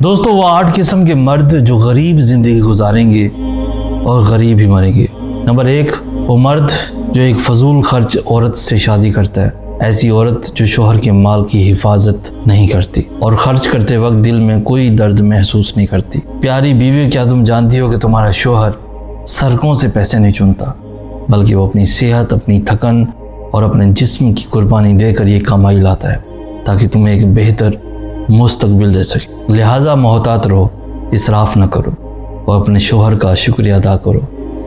دوستو وہ 8 قسم کے مرد جو غریب زندگی گزاریں گے اور غریب ہی مریں گے۔ نمبر 1، وہ مرد جو ایک فضول خرچ عورت سے شادی کرتا ہے۔ ایسی عورت جو شوہر کے مال کی حفاظت نہیں کرتی اور خرچ کرتے وقت دل میں کوئی درد محسوس نہیں کرتی۔ پیاری بیوی، کیا تم جانتی ہو کہ تمہارا شوہر سڑکوں سے پیسے نہیں چنتا، بلکہ وہ اپنی صحت، اپنی تھکن اور اپنے جسم کی قربانی دے کر یہ کمائی لاتا ہے تاکہ تمہیں ایک بہتر مستقبل دے سکے۔ لہٰذا محتاط رہو، اسراف نہ کرو اور اپنے شوہر کا شکریہ ادا کرو،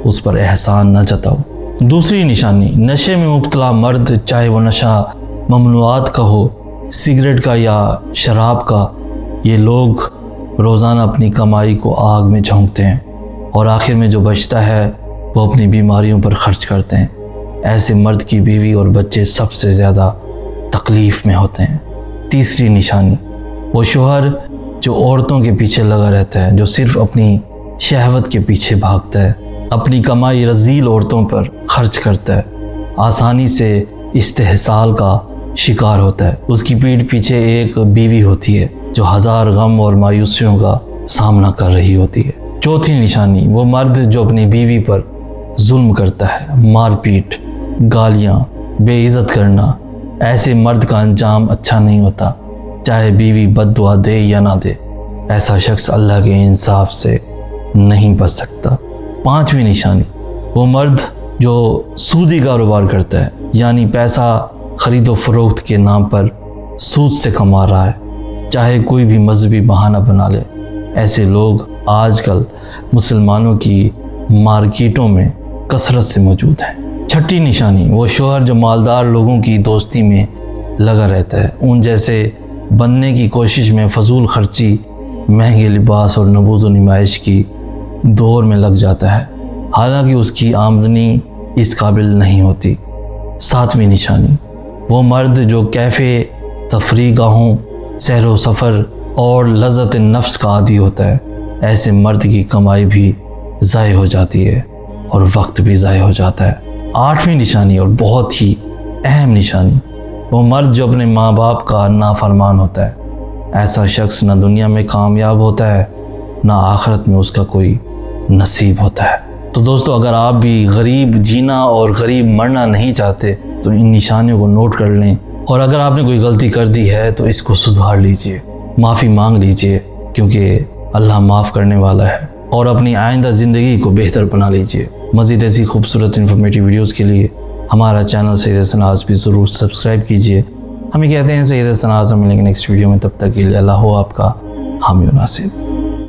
اس پر احسان نہ جتاؤ۔ دوسری نشانی، نشے میں مبتلا مرد، چاہے وہ نشہ ممنوعات کا ہو، سگریٹ کا یا شراب کا، یہ لوگ روزانہ اپنی کمائی کو آگ میں جھونکتے ہیں اور آخر میں جو بچتا ہے وہ اپنی بیماریوں پر خرچ کرتے ہیں۔ ایسے مرد کی بیوی اور بچے سب سے زیادہ تکلیف میں ہوتے ہیں۔ تیسری نشانی، وہ شوہر جو عورتوں کے پیچھے لگا رہتا ہے، جو صرف اپنی شہوت کے پیچھے بھاگتا ہے، اپنی کمائی رذیل عورتوں پر خرچ کرتا ہے، آسانی سے استحصال کا شکار ہوتا ہے۔ اس کی پیٹھ پیچھے ایک بیوی ہوتی ہے جو ہزار غم اور مایوسیوں کا سامنا کر رہی ہوتی ہے۔ چوتھی نشانی، وہ مرد جو اپنی بیوی پر ظلم کرتا ہے، مار پیٹ، گالیاں، بے عزت کرنا۔ ایسے مرد کا انجام اچھا نہیں ہوتا، چاہے بیوی بد دعا دے یا نہ دے، ایسا شخص اللہ کے انصاف سے نہیں بچ سکتا۔ پانچویں نشانی، وہ مرد جو سودی کاروبار کرتا ہے، یعنی پیسہ خرید و فروخت کے نام پر سود سے کما رہا ہے، چاہے کوئی بھی مذہبی بہانہ بنا لے۔ ایسے لوگ آج کل مسلمانوں کی مارکیٹوں میں کثرت سے موجود ہیں۔ چھٹی نشانی، وہ شوہر جو مالدار لوگوں کی دوستی میں لگا رہتا ہے، ان جیسے بننے کی کوشش میں فضول خرچی، مہنگے لباس اور نبوذ و نمائش کی دور میں لگ جاتا ہے، حالانکہ اس کی آمدنی اس قابل نہیں ہوتی۔ ساتویں نشانی، وہ مرد جو کیفے، تفریح گاہوں، سیر و سفر اور لذت نفس کا عادی ہوتا ہے۔ ایسے مرد کی کمائی بھی ضائع ہو جاتی ہے اور وقت بھی ضائع ہو جاتا ہے۔ آٹھویں نشانی اور بہت ہی اہم نشانی، وہ مرد جو اپنے ماں باپ کا نافرمان ہوتا ہے۔ ایسا شخص نہ دنیا میں کامیاب ہوتا ہے، نہ آخرت میں اس کا کوئی نصیب ہوتا ہے۔ تو دوستو، اگر آپ بھی غریب جینا اور غریب مرنا نہیں چاہتے تو ان نشانیوں کو نوٹ کر لیں، اور اگر آپ نے کوئی غلطی کر دی ہے تو اس کو سدھار لیجئے، معافی مانگ لیجئے، کیونکہ اللہ معاف کرنے والا ہے، اور اپنی آئندہ زندگی کو بہتر بنا لیجئے۔ مزید ایسی خوبصورت انفارمیٹیو ویڈیوز کے لیے ہمارا چینل سید سناز بھی ضرور سبسکرائب کیجئے۔ ہمیں کہتے ہیں سید سناز، ہم ملیں گے نیکسٹ ویڈیو میں، تب تک کے لیے اللہ ہو آپ کا حامی و ناصر۔